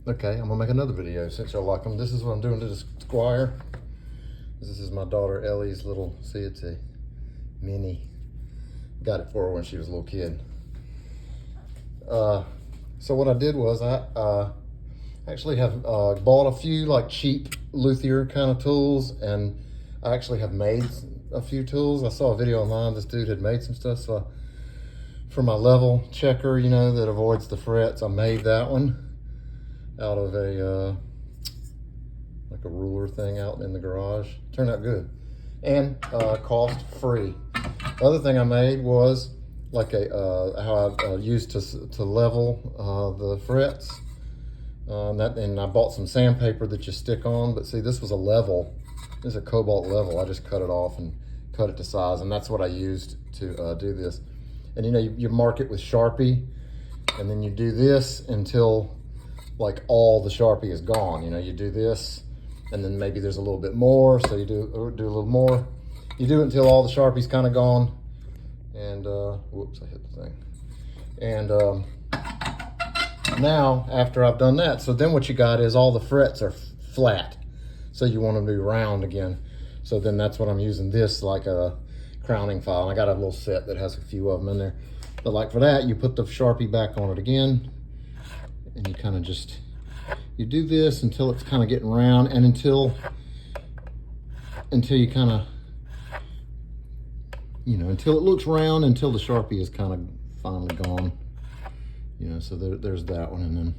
Okay, I'm gonna make another video since y'all like them. This is what I'm doing to the Squire. This is my daughter Ellie's little, see, it's a mini. Got it for her when she was a little kid. So what I did was I actually have bought a few like cheap luthier kind of tools, and I actually have made a few tools. I saw a video online, this dude had made some stuff. So for my level checker, you know, that avoids the frets, I made that one out of a like a ruler thing out in the garage. Turned out good and cost free. The other thing I made was like a how I used to level the frets. And I bought some sandpaper that you stick on, but see, this was a level. This is a cobalt level. I just cut it off and cut it to size, and that's what I used to do this. And you know, you mark it with Sharpie, and then you do this until like all the Sharpie is gone. You know, you do this, and then maybe there's a little bit more, so you do a little more. You do it until all the Sharpie's kind of gone. And whoops, I hit the thing. And now after I've done that, so then what you got is all the frets are flat, so you want them to be round again. So then that's what I'm using this like a crowning file. And I got a little set that has a few of them in there, but like for that, you put the Sharpie back on it again, and you kind of just, you do this until it's kind of getting round, and until you kind of, you know, until it looks round, until the Sharpie is kind of finally gone. You know, so there's that one.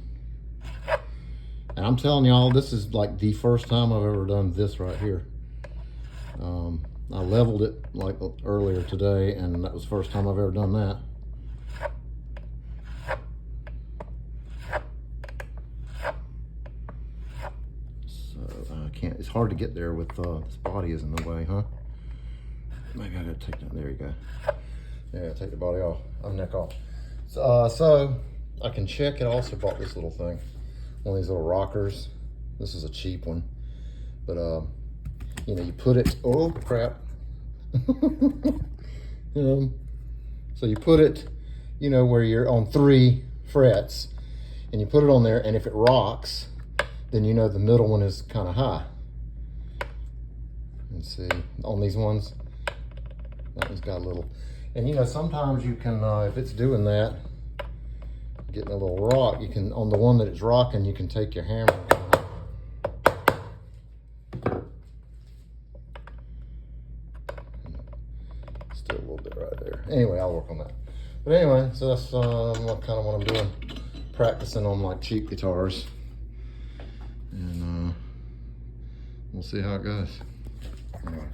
And I'm telling y'all, this is like the first time I've ever done this right here. I leveled it like earlier today, and that was the first time I've ever done that. So I can't, it's hard to get there with this body is in the way, huh? Maybe I gotta take that, there you go. Yeah, take the body off, neck off. So I can check it. I also bought this little thing, one of these little rockers. This is a cheap one, but you know, you put it, oh crap. So you put it, you know, where you're on 3 frets, and you put it on there, and if it rocks, then you know the middle one is kind of high. Let's see, on these ones, that one's got a little, and you know, sometimes you can, if it's doing that, getting a little rock, you can, on the one that it's rocking, you can take your hammer. Still a little bit right there. Anyway, I'll work on that. But anyway, so that's kind of what I'm doing, practicing on like cheap guitars, and we'll see how it goes. Anyway.